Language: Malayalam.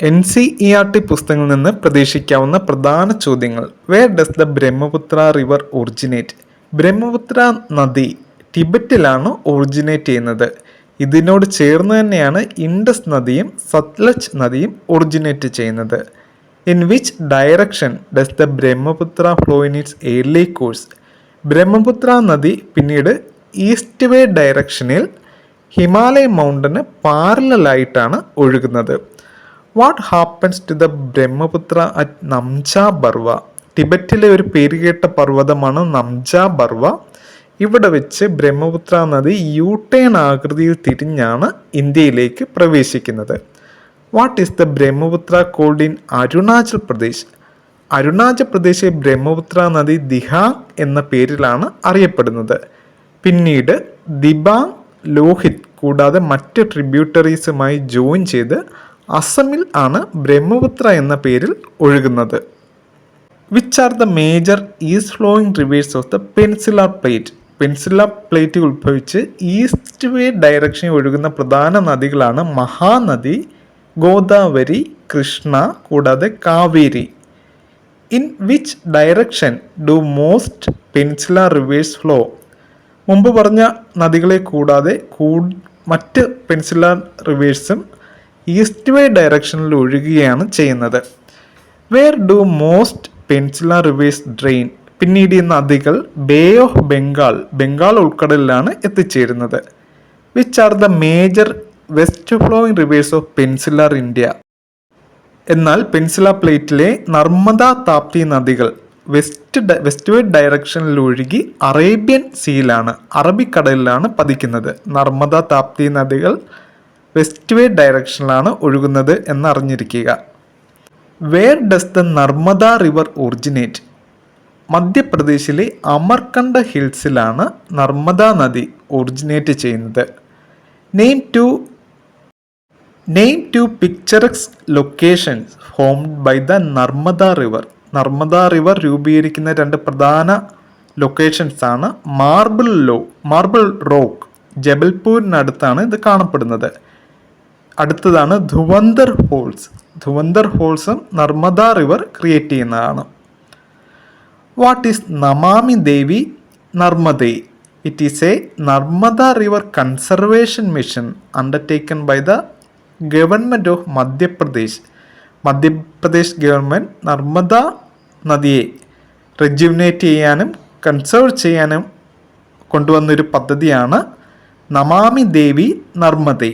NCERT പുസ്തകങ്ങളിൽ നിന്ന് പ്രതീക്ഷിക്കാവുന്ന പ്രധാന ചോദ്യങ്ങൾ. Where does the Brahmaputra river originate? Brahmaputra നദി ടിബറ്റിലാണ് ഒറിജിനേറ്റ് ചെയ്യുന്നത്. ഇതിനോട് ചേർന്ന് തന്നെയാണ് ഇൻഡസ് നദിയും സത്ലജ് നദിയും ഒറിജിനേറ്റ് ചെയ്യുന്നത്. In which direction does the Brahmaputra flow in its early course? Brahmaputra നദി പിന്നീട് ഈസ്റ്റ് വേ ഡയറക്ഷനിൽ ഹിമാലയ മൗണ്ടന് പാരലായിട്ടാണ് ഒഴുകുന്നത്. What happens to the Brahmaputra at Namcha Barwa? ടിബറ്റിലെ ഒരു പേരുകേട്ട പർവ്വതമാണ് നംജ ബർവ. ഇവിടെ വെച്ച് ബ്രഹ്മപുത്ര നദി യൂട്ടേൺ ആകൃതിയിൽ തിരിഞ്ഞാണ് ഇന്ത്യയിലേക്ക് പ്രവേശിക്കുന്നത്. What is the Brahmaputra called in Arunachal Pradesh? Arunachal പ്രദേശിലെ ബ്രഹ്മപുത്ര നദി ദിഹാങ് എന്ന പേരിലാണ് അറിയപ്പെടുന്നത്. പിന്നീട് ദിബാങ്, ലോഹിത് കൂടാതെ മറ്റ് ട്രിബ്യൂട്ടറീസുമായി ജോയിൻ ചെയ്ത് അസമിൽ ആണ് ബ്രഹ്മപുത്ര എന്ന പേരിൽ ഒഴുകുന്നത്. Which are the major east flowing rivers of the peninsular plate? Peninsular plate ഉത്ഭവിച്ച് ഈസ്റ്റ് വേ ഡയറക്ഷനിൽ ഒഴുകുന്ന പ്രധാന നദികളാണ് മഹാനദി, ഗോദാവരി, കൃഷ്ണ കൂടാതെ Kaveri. In which direction do most peninsular rivers flow? മുമ്പ് പറഞ്ഞ നദികളെ കൂടാതെ മറ്റ് പെനിൻസുലാർ റിവേഴ്സും ഈസ്റ്റ് വേ ഡയറക്ഷനിൽ ഒഴുകുകയാണ് ചെയ്യുന്നത്. Where do most peninsular rivers drain? പിന്നീട് ഈ നദികൾ ബേ ഓഫ് ബംഗാൾ ഉൾക്കടലിലാണ് എത്തിച്ചേരുന്നത്. Which are the major west flowing rivers of peninsular India? എന്നാൽ പെനിൻസുലാർ പ്ലേറ്റിലെ നർമ്മദ, താപ്തി നദികൾ വെസ്റ്റ് വേ ഡയറക്ഷനിൽ ഒഴുകി അറേബ്യൻ സീയിലാണ്, അറബിക്കടലിലാണ് പതിക്കുന്നത്. നർമ്മദ, താപ്തി നദികൾ വെസ്റ്റ് വേ ഡയറക്ഷനിലാണ് ഒഴുകുന്നത് എന്നറിഞ്ഞിരിക്കുക. Where does the Narmada river originate? മധ്യപ്രദേശിലെ അമർകണ്ട ഹിൽസിലാണ് നർമ്മദ നദി ഒറിജിനേറ്റ് ചെയ്യുന്നത്. Name two picturesque locations formed by the Narmada river. Narmada river രൂപീകരിക്കുന്ന രണ്ട് പ്രധാന ലൊക്കേഷൻസ് ആണ് മാർബിൾ റോക്ക്, ജബൽപൂരിനടുത്താണ് ഇത് കാണപ്പെടുന്നത്. അടുത്തതാണ് ധുവന്ദർ ഹോൾസ്. ധുവന്ദർ ഹോൾസും നർമ്മദ റിവർ ക്രിയേറ്റ് ചെയ്യുന്നതാണ്. What is Namami Devi Narmade? It is a Narmada river conservation mission undertaken by the government of Madhya Pradesh. Madhya Pradesh government Narmada നദിയെ റെജ്യൂമിനേറ്റ് ചെയ്യാനും കൺസേർവ് ചെയ്യാനും കൊണ്ടുവന്നൊരു പദ്ധതിയാണ് നമാമി ദേവി നർമ്മദേ.